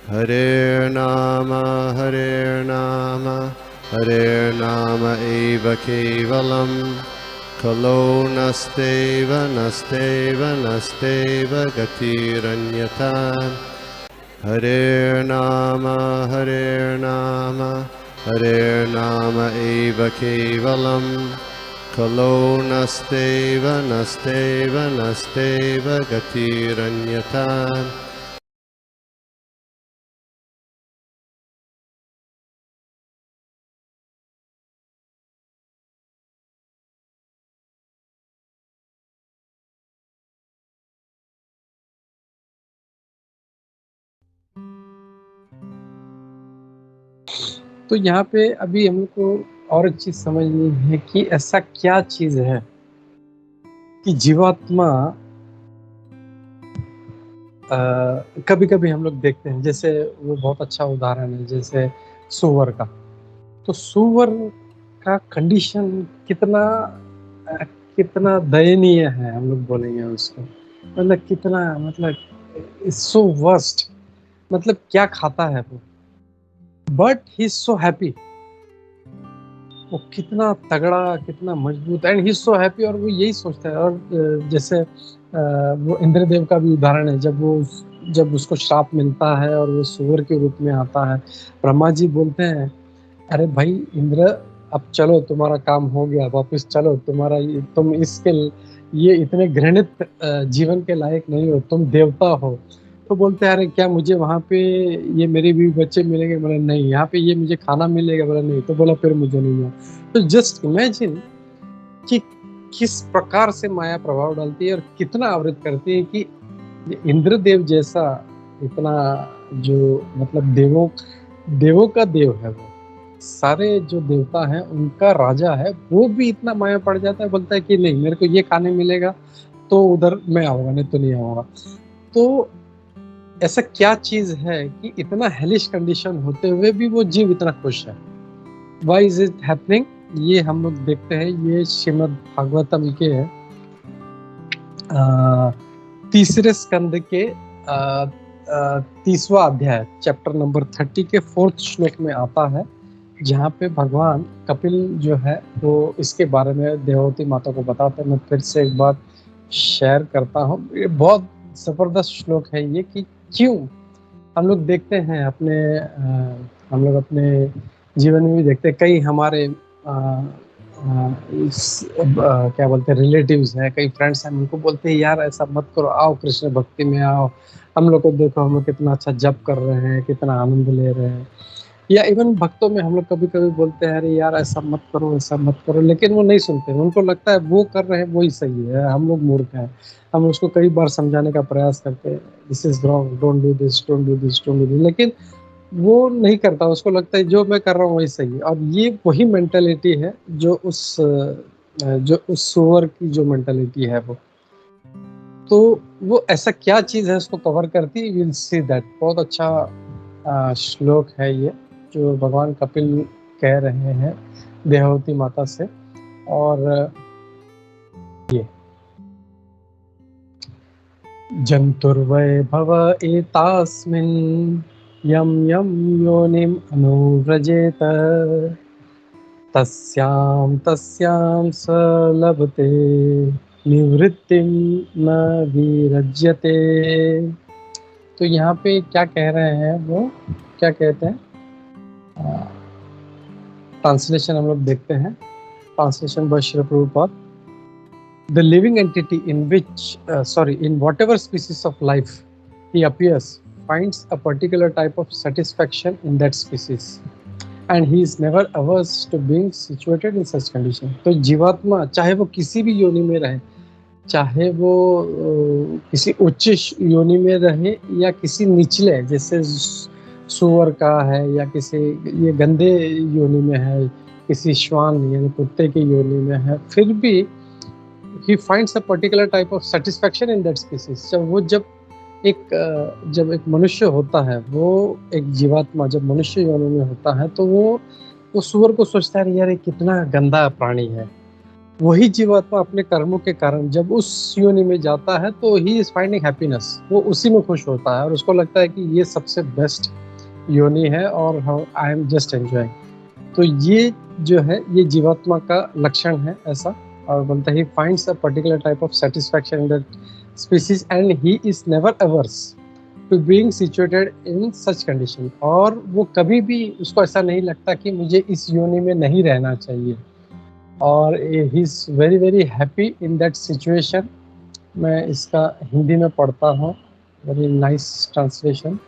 Hare Nama eva kevalam, kalo nasteva nasteva nasteva gatiranyata. Hare Nama eva kevalam, kalo nasteva nasteva nasteva gatiranyata. तो यहाँ पे अभी हमको और एक चीज समझनी है कि ऐसा क्या चीज है कि जीवात्मा कभी कभी हम लोग देखते हैं, जैसे वो बहुत अच्छा उदाहरण है जैसे सुअर का। तो सुअर का कंडीशन कितना कितना दयनीय है, हम लोग बोलेंगे उसको। मतलब कितना, मतलब सो वर्स्ट। मतलब क्या खाता है वो, but he is so happy. वो कितना तगड़ा, कितना मजबूत, एंड ही सो हैप्पी। और वो यही सोचता है। और जैसे वो इंद्रदेव का भी उदाहरण है, जब उसको श्राप मिलता है और वो सुअर के रूप में आता है, ब्रह्मा जी बोलते हैं, अरे भाई इंद्र, अब चलो, तुम्हारा काम हो गया, वापस चलो। तुम इसके ये इतने घृणित जीवन के लायक नहीं हो, तुम देवता हो। तो बोलते हैं, अरे क्या मुझे वहां पे ये मेरे भी बच्चे मिलेंगे? बोला नहीं। यहाँ पे ये मुझे खाना मिलेगा? बोला नहीं। तो बोला फिर मुझे नहीं है। तो जस्ट इमेजिन कि किस प्रकार से माया प्रभाव डालती है और कितना आवृत करती है कि इंद्रदेव जैसा इतना, जो मतलब देवों का देव है, वो सारे जो देवता हैं उनका राजा है, वो भी इतना माया पड़ जाता है। बोलता है कि नहीं, मेरे को ये खाने मिलेगा तो उधर मैं आऊंगा, नहीं तो नहीं आऊंगा। तो ऐसा क्या चीज है कि इतना हेलिश कंडीशन होते हुए भी वो जीव इतना खुश है? Why is it happening? ये हम लोग देखते हैं। ये श्रीमद् भागवतम के तीसरे स्कंद के 30वां अध्याय, चैप्टर नंबर 30 के 4th श्लोक में आता है, जहाँ पे भगवान कपिल जो है वो इसके बारे में देववती माता को बताते हैं। मैं फिर से एक बार शेयर करता हूँ। ये बहुत जबरदस्त श्लोक है ये, कि क्यों हम लोग देखते हैं हम लोग अपने जीवन में भी देखते हैं। कई हमारे क्या बोलते हैं, रिलेटिव्स हैं, कई फ्रेंड्स हैं, उनको बोलते हैं यार ऐसा मत करो, आओ कृष्ण भक्ति में आओ, हम लोग को देखो, हम लोग कितना अच्छा जप कर रहे हैं, कितना आनंद ले रहे हैं। या इवन भक्तों में हम लोग कभी कभी बोलते हैं, अरे यार ऐसा मत करो, ऐसा मत करो, लेकिन वो नहीं सुनते। उनको लगता है वो कर रहे हैं वही सही है, हम लोग मूर्ख हैं। हम उसको कई बार समझाने का प्रयास करते हैं, this is wrong, don't do this, don't do this, don't do this, लेकिन वो नहीं करता। उसको लगता है जो मैं कर रहा हूँ वही सही है। और ये वही मेंटेलिटी है जो उस सुअर की जो मेंटेलिटी है वो। तो वो ऐसा क्या चीज है उसको कवर करती है, विल सी दैट। बहुत अच्छा श्लोक है ये, जो भगवान कपिल कह रहे हैं देवहूति माता से। और ये जंतुर्वै भव एतास्मिन् यम यम योनिम अनुव्रजेत तस्यां स लभते निवृत्तिम न विरज्यते। तो यहाँ पे क्या कह रहे हैं वो, क्या कहते हैं? ट्रांसलेशन हम लोग देखते हैं। Translation bye Shri Prabhupada. The living entity in whatever species of life he appears finds a particular type of satisfaction in that species, and he is never averse to being situated in such condition. तो जीवात्मा चाहे वो किसी भी योनि में रहे, चाहे वो किसी उच्च योनि में रहे या किसी निचले, जैसे सुअर का है, या किसी ये गंदे योनि में है, किसी श्वान यानी कुत्ते की योनि में है, फिर भी he finds a particular type of satisfaction in that species. जब एक मनुष्य होता है, वो एक जीवात्मा जब मनुष्य योनि में होता है, तो वो सुअर को सोचता है यार ये कितना गंदा प्राणी है, वही जीवात्मा अपने कर्मों के कारण जब उस योनि में जाता है तो ही इज फाइंडिंग हैप्पीनेस, वो उसी में खुश होता है और उसको लगता है कि ये सबसे बेस्ट योनि है और आई एम जस्ट एंजॉयिंग। तो ये जो है ये जीवात्मा का लक्षण है ऐसा। और बोलता ही finds a particular type of satisfaction in that species and he is never averse to being situated in such condition. और वो कभी भी उसको ऐसा नहीं लगता कि मुझे इस योनि में नहीं रहना चाहिए, और he is very very happy in that situation. मैं इसका हिंदी में पढ़ता हूँ, वेरी नाइस ट्रांसलेशन।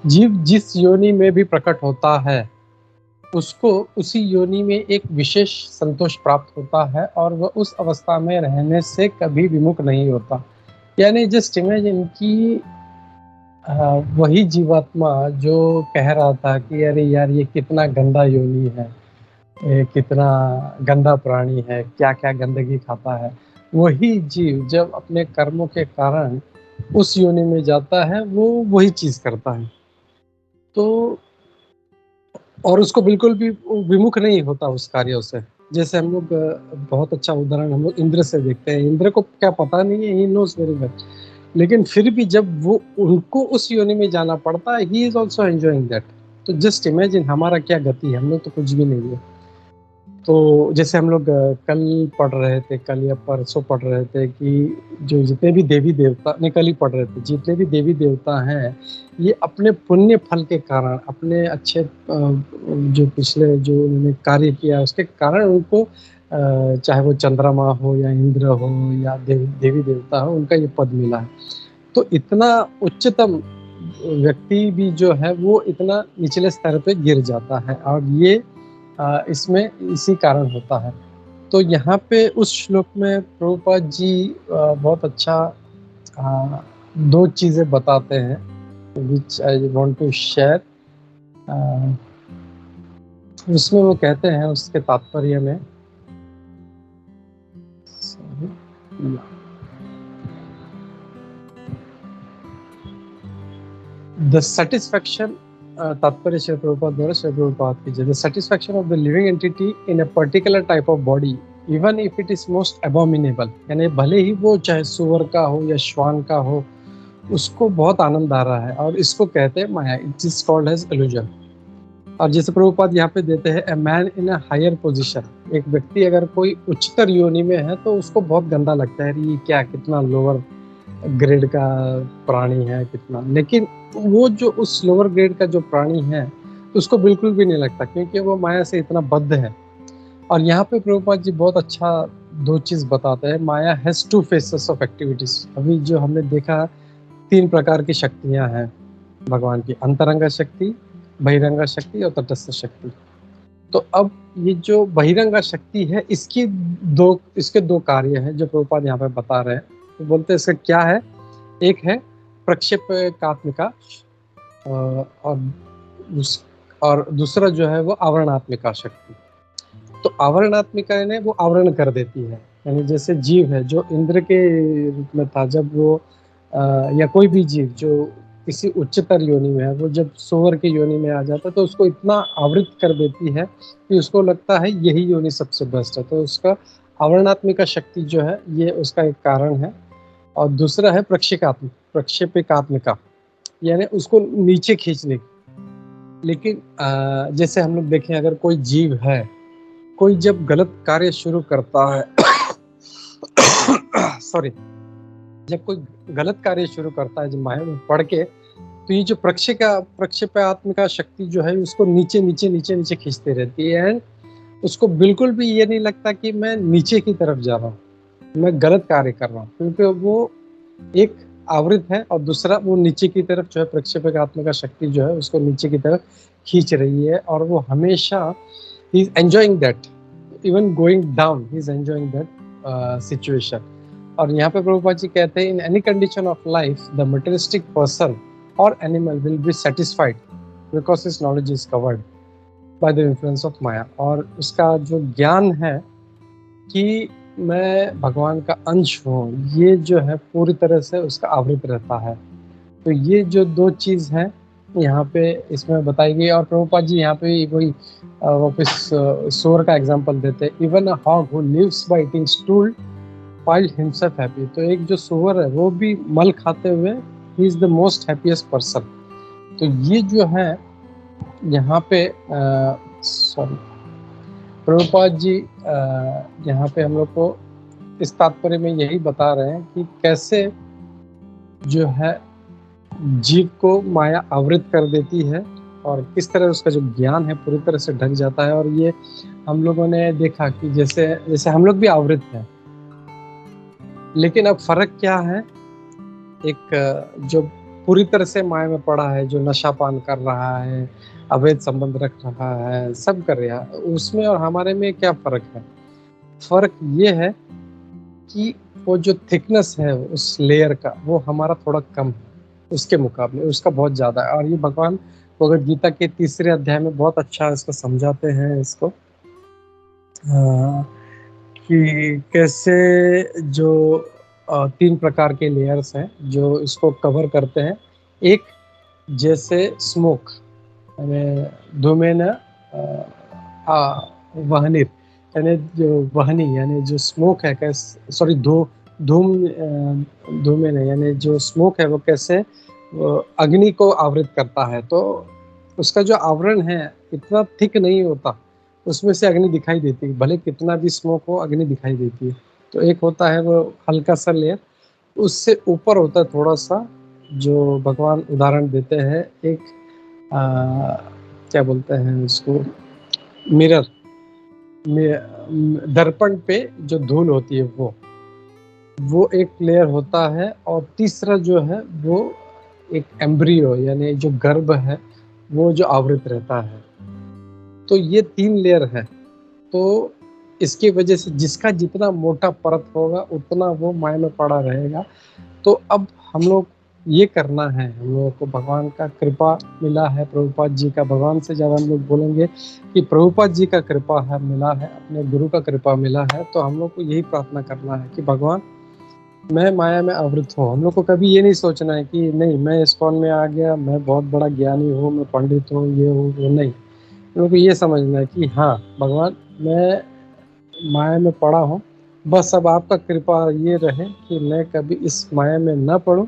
जीव जिस योनि में भी प्रकट होता है उसको उसी योनि में एक विशेष संतोष प्राप्त होता है और वह उस अवस्था में रहने से कभी विमुख नहीं होता। यानी जस्ट इमेजिन कि वही जीवात्मा जो कह रहा था कि अरे यार ये कितना गंदा योनि है, ये कितना गंदा प्राणी है, क्या क्या गंदगी खाता है, वही जीव जब अपने कर्मों के कारण उस योनि में जाता है वो वही चीज करता है। तो और उसको बिल्कुल भी विमुख नहीं होता उस कार्यों से। जैसे हम लोग बहुत अच्छा उदाहरण हम लोग इंद्र से देखते हैं। इंद्र को क्या पता नहीं है, ही नोज वेरी वेल, लेकिन फिर भी जब वो उनको उस योनि में जाना पड़ता है, he is also enjoying that. तो जस्ट इमेजिन हमारा क्या गति है, हम लोग तो कुछ भी नहीं है। तो जैसे हम लोग कल पढ़ रहे थे, कल या परसों पढ़ रहे थे कि जो जितने भी देवी देवता, नहीं कल ही पढ़ रहे थे, जितने भी देवी देवता हैं ये अपने पुण्य फल के कारण, अपने अच्छे जो पिछले जो उन्होंने कार्य किया उसके कारण उनको चाहे वो चंद्रमा हो या इंद्र हो या देवी देवता हो, उनका ये पद मिला है। तो इतना उच्चतम व्यक्ति भी जो है वो इतना निचले स्तर पे गिर जाता है, और ये इसमें इसी कारण होता है। तो यहाँ पे उस श्लोक में प्रभुपाद जी बहुत अच्छा दो चीजें बताते हैं विच आई वांट टू शेयर। उसमें वो कहते हैं उसके तात्पर्य में द सेटिस्फैक्शन, तात्पर्य श्री प्रभुपाद द्वारा श्री प्रभुपाद की जय, the satisfaction of the living entity in a particular type of body even if it is most abominable, यानी भले ही वो चाहे सुअर का हो या श्वान का हो, उसको बहुत आनंद आ रहा है, और इसको कहते हैं maya, it is called as illusion. और जैसे प्रभुपाद यहाँ पे देते हैं a man in a higher position, एक व्यक्ति अगर कोई उच्चतर योनि में है तो उसको बहुत गंदा लगता है, ये क्या कितना लोअर ग्रेड का प्राणी है कितना, लेकिन वो जो उस लोअर ग्रेड का जो प्राणी है उसको बिल्कुल भी नहीं लगता, क्योंकि वो माया से इतना बद्ध है। और यहाँ पे प्रभुपाद जी बहुत अच्छा दो चीज बताते हैं। Maya has two faces of activities. अभी जो हमने देखा 3 प्रकार की शक्तियां हैं भगवान की, अंतरंग शक्ति, बहिरंग शक्ति और तटस्थ शक्ति। तो अब ये जो बहिरंग शक्ति है इसके दो कार्य हैं जो प्रभुपाद यहाँ पे बता रहे हैं। तो बोलते हैं इसका क्या है, एक है प्रक्षेपकात्मिका और दूसरा जो है वो आवरणात्मिका शक्ति। तो आवरणात्मिका यानी वो आवरण कर देती है, यानी जैसे जीव है जो इंद्र के रूप में था, जब वो या कोई भी जीव जो किसी उच्चतर योनि में है, वो जब सोवर की योनि में आ जाता है तो उसको इतना आवृत कर देती है कि उसको लगता है यही योनि सबसे बेस्ट है। तो उसका आवरणात्मिका शक्ति जो है ये उसका एक कारण है। और दूसरा है प्रक्षेपिकात्मिका, यानी उसको नीचे खींचने की। लेकिन जैसे हम लोग देखें, अगर कोई जीव है, कोई जब गलत कार्य शुरू करता है सॉरी, जब कोई गलत कार्य शुरू करता है जब माया में पढ़ के, तो ये जो प्रक्षेपात्मिका शक्ति जो है उसको नीचे नीचे नीचे नीचे खींचती रहती है, एंड उसको बिल्कुल भी ये नहीं लगता कि मैं नीचे की तरफ जा रहा हूँ, मैं गलत कार्य कर रहा हूँ, क्योंकि वो एक आवृत है और दूसरा वो नीचे की तरफ जो है प्रक्षेपात्मिका शक्ति जो है उसको नीचे की तरफ खींच रही है, और वो हमेशा ही is enjoying that, even going down he is enjoying that situation. और यहाँ पे प्रभुपाद जी कहते हैं in any condition of life the materialistic person और animal will be satisfied because his knowledge is covered by the influence of maya. और उसका जो ज्ञान है कि मैं भगवान का अंश हूँ, ये जो है पूरी तरह से उसका आवृत रहता है। तो ये जो दो चीज़ हैं यहाँ पे इसमें बताई गई। और प्रभुपाद जी यहाँ पे वही वापस सूअर का एग्जांपल देते हैं। Even a hog who lives by eating stool find himself happy. तो एक जो सूअर है वो भी मल खाते हुए he is the most happiest person. तो ये जो है यहाँ पे सॉरी प्रभुपाद जी यहाँ पे हम लोग को इस तात्पर्य में यही बता रहे हैं कि कैसे जो है जीव को माया आवृत कर देती है और किस तरह उसका जो ज्ञान है पूरी तरह से ढक जाता है। और ये हम लोगों ने देखा कि जैसे जैसे हम लोग भी आवृत हैं, लेकिन अब फर्क क्या है, एक जो पूरी तरह से माया में पड़ा है, जो नशा पान कर रहा है, अवैध संबंध रख रहा है, सब कर रहा है, उसमें और हमारे में क्या फर्क है? फर्क ये है कि वो जो थिकनेस है उस लेयर का वो हमारा थोड़ा कम है उसके मुकाबले, उसका बहुत ज़्यादा है। और ये भगवान भगवद गीता के 3रे अध्याय में बहुत अच्छा इसको समझाते हैं इसको कि कैसे जो 3 प्रकार के लेयर्स हैं जो इसको कवर करते हैं। एक जैसे स्मोक यानी धूमें न वहनिर, यानी जो वहनी यानी जो स्मोक है कैसे, सॉरी धूमें नहीं, यानी जो स्मोक है वो कैसे अग्नि को आवृत करता है। तो उसका जो आवरण है इतना थिक नहीं होता, उसमें से अग्नि दिखाई देती है, भले कितना भी स्मोक हो अग्नि दिखाई देती है। तो एक होता है वो हल्का सा लेयर, उससे ऊपर होता है थोड़ा सा, जो भगवान उदाहरण देते हैं एक क्या बोलते हैं उसको, मिरर, दर्पण पे जो धूल होती है वो एक लेयर होता है। और तीसरा जो है वो एक एम्ब्रियो यानी जो गर्भ है वो जो आवृत रहता है। तो ये 3 लेयर है। तो इसकी वजह से जिसका जितना मोटा परत होगा उतना वो माया में पड़ा रहेगा। तो अब हम लोग ये करना है, हम लोगों को भगवान का कृपा मिला है, प्रभुपाद जी का, भगवान से ज़्यादा हम लोग बोलेंगे कि प्रभुपाद जी का कृपा है, मिला है, अपने गुरु का कृपा मिला है। तो हम लोग को यही प्रार्थना करना है कि भगवान मैं माया में आवृत हूँ। हम लोग को कभी ये नहीं सोचना है कि नहीं मैं इस्कॉन में आ गया, मैं बहुत बड़ा ज्ञानी हूँ, मैं पंडित हूँ, ये हूँ वो नहीं। हम लोग को ये समझना है कि हाँ भगवान मैं माया में पड़ा हूँ, बस अब आपका कृपा ये रहे कि मैं कभी इस माया में ना पड़ूं,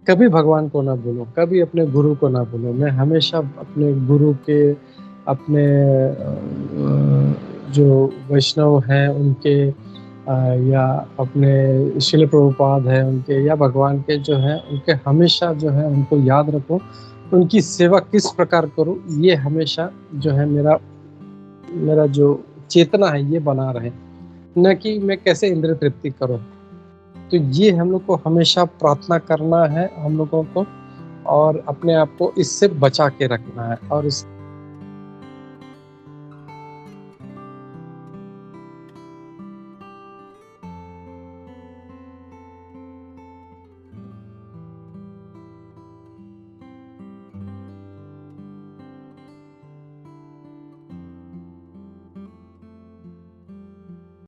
कभी भगवान को ना भूलूं, कभी अपने गुरु को ना भूलूं। मैं हमेशा अपने गुरु के, अपने जो वैष्णव हैं उनके या अपने शिल प्रभुपाद हैं उनके, या भगवान के जो हैं उनके, हमेशा जो है उनको याद रखूं, उनकी सेवा किस प्रकार करूं, ये हमेशा जो है मेरा जो चेतना है ये बना रहे, न कि मैं कैसे इंद्र तृप्ति करूं। तो ये हम लोग को हमेशा प्रार्थना करना है हम लोगों को, और अपने आप को इससे बचा के रखना है। और इस